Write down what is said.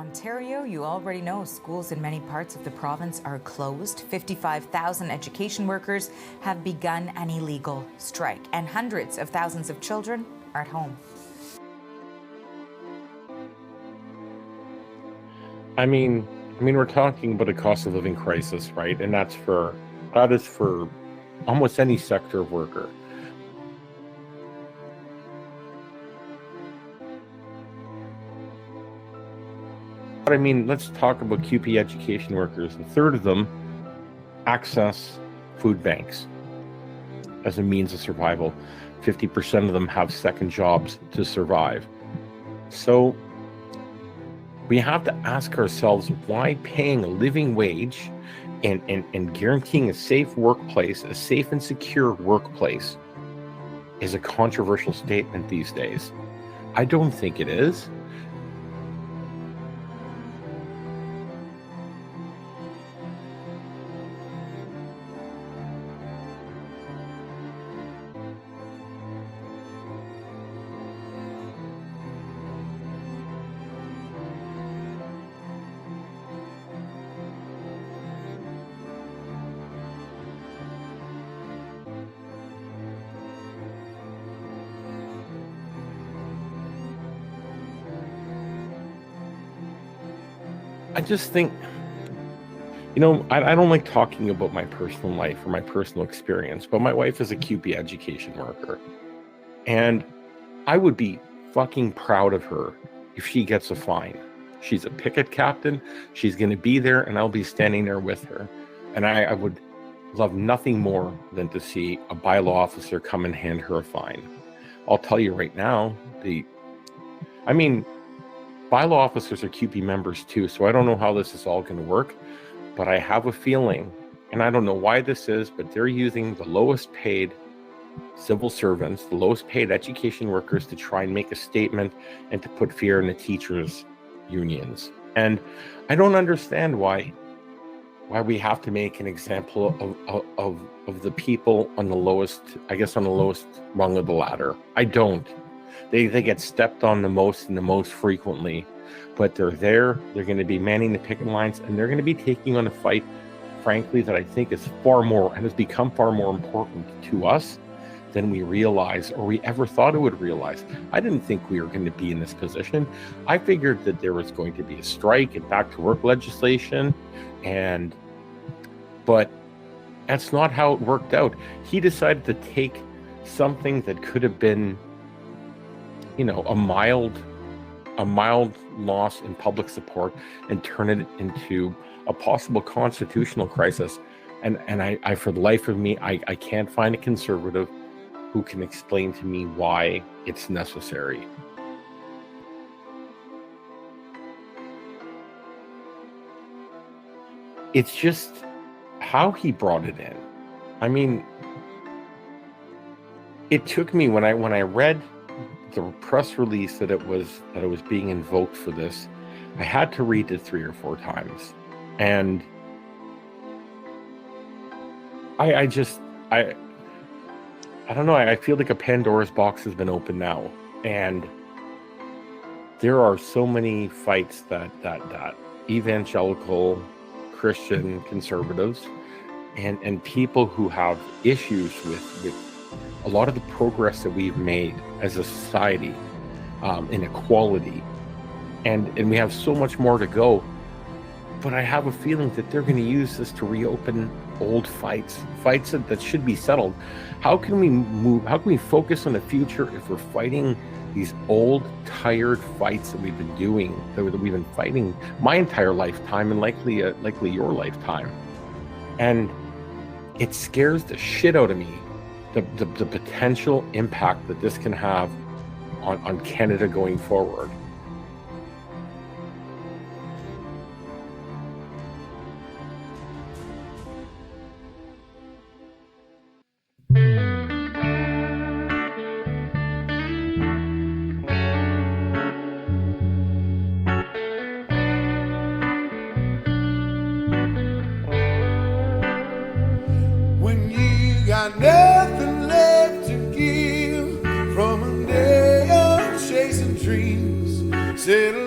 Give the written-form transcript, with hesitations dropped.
Ontario, you already know schools in many parts of the province are closed. 55,000 education workers have begun an illegal strike, and hundreds of thousands of children are at home. I mean, we're talking about a cost of living crisis, right? And that is for almost any sector of worker. But I mean, let's talk about QP education workers. A third of them access food banks as a means of survival. 50% of them have second jobs to survive. So we have to ask ourselves why paying a living wage and guaranteeing a safe workplace, a safe and secure workplace, is a controversial statement these days. I don't think it is. I just think, I don't like talking about my personal life or my personal experience, but my wife is a QP education worker. And I would be fucking proud of her if she gets a fine. She's a picket captain. She's going to be there, and I'll be standing there with her. And I would love nothing more than to see a bylaw officer come and hand her a fine. I'll tell you right now, bylaw officers are QP members too, so I don't know how this is all going to work, but I have a feeling, and I don't know why this is, but they're using the lowest paid civil servants, the lowest paid education workers, to try and make a statement and to put fear in the teachers' unions. And I don't understand why we have to make an example of the people on the lowest rung of the ladder. I don't. They get stepped on the most and the most frequently, but they're there. They're going to be manning the picket lines, and they're going to be taking on a fight, frankly, that I think is far more and has become far more important to us than we realize or we ever thought it would realize. I didn't think we were going to be in this position. I figured that there was going to be a strike and back to work legislation, but that's not how it worked out. He decided to take something that could have been a mild loss in public support and turn it into a possible constitutional crisis. And I for the life of me, I can't find a conservative who can explain to me why it's necessary. It's just how he brought it in. I mean, it took me when I read the press release that it was being invoked for this, I had to read it 3 or 4 times, and I don't know. I feel like a Pandora's box has been opened now, and there are so many fights that evangelical Christian conservatives and people who have issues with a lot of the progress that we've made as a society, in equality, and we have so much more to go. But I have a feeling that they're going to use this to reopen old fights that should be settled. How can we focus on the future if we're fighting these old, tired fights that we've been fighting my entire lifetime, and likely your lifetime? And it scares the shit out of me, the potential impact that this can have on Canada going forward. When you got nothing left to give from a day of chasing dreams, settle